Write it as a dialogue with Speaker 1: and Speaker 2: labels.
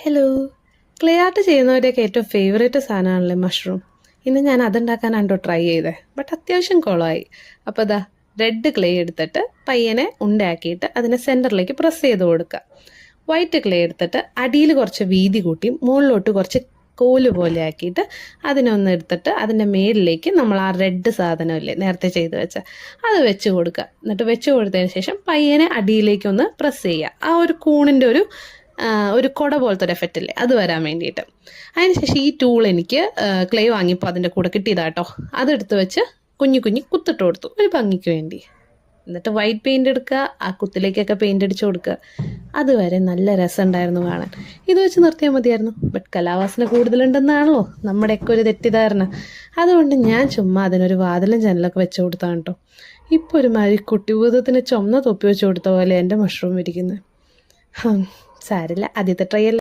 Speaker 1: Hello. Clay art ചെയ്യുന്നവരുടെയൊക്കെ ഏറ്റവും favourite സാധനമാണല്ലേ mushroom. ഇന്ന് ഞാൻ അതുണ്ടാക്കാനാണ്ടോ ട്രൈ ചെയ്തേ, ബട്ട് അത്യാവശ്യം കുളമായി. അപ്പോൾ അതാ റെഡ് ക്ലേ എടുത്തിട്ട് പയ്യനെ ഉണ്ടയാക്കിയിട്ട് അതിനെ സെൻറ്ററിലേക്ക് പ്രസ് ചെയ്ത് കൊടുക്കുക. വൈറ്റ് ക്ലേ എടുത്തിട്ട് അടിയിൽ കുറച്ച് വീതി കൂട്ടി മുകളിലോട്ട് കുറച്ച് കോല് പോലെ ആക്കിയിട്ട് അതിനൊന്ന് എടുത്തിട്ട് അതിൻ്റെ മേലിലേക്ക് നമ്മൾ ആ റെഡ് സാധനമില്ലേ നേരത്തെ ചെയ്ത് വെച്ച അത് വെച്ച് കൊടുക്കുക. എന്നിട്ട് വെച്ച് കൊടുത്തതിന് ശേഷം പയ്യനെ അടിയിലേക്കൊന്ന് പ്രസ് ചെയ്യുക. ആ ഒരു കൂണിൻ്റെ ഒരു കുട പോലത്തെ ഒരു എഫക്റ്റ് ഇല്ലേ, അത് വരാൻ വേണ്ടിയിട്ട്. അതിനുശേഷം ഈ ടൂൾ എനിക്ക് ക്ലേ വാങ്ങിയപ്പോൾ അതിൻ്റെ കൂടെ കിട്ടിയതാട്ടോ. അതെടുത്ത് വെച്ച് കുഞ്ഞു കുത്തിട്ട് കൊടുത്തു ഒരു ഭംഗിക്ക് വേണ്ടി. എന്നിട്ട് വൈറ്റ് പെയിൻ്റ് എടുക്കുക, ആ കുത്തിലേക്കൊക്കെ പെയിൻ്റ് അടിച്ചു കൊടുക്കുക. അതുവരെ നല്ല രസമുണ്ടായിരുന്നു കാണാൻ. ഇത് വെച്ച് നിർത്തിയാൽ മതിയായിരുന്നു, ബട്ട് കലാവാസന കൂടുതലുണ്ടെന്നാണല്ലോ നമ്മുടെയൊക്കെ ഒരു തെറ്റിദ്ധാരണ. അതുകൊണ്ട് ഞാൻ ചുമ്മാ അതിനൊരു വാതിലും ജനലൊക്കെ വെച്ച് കൊടുത്താണ് കേട്ടോ. ഇപ്പോൾ ഒരുമാതിരി കുട്ടിഭൂതത്തിന് ചുമന്ന തൊപ്പി വെച്ച് കൊടുത്ത പോലെ എൻ്റെ മഷ്റൂം ഇരിക്കുന്നത്. സാരില്ല, ആദ്യത്തെ ട്രൈ അല്ല.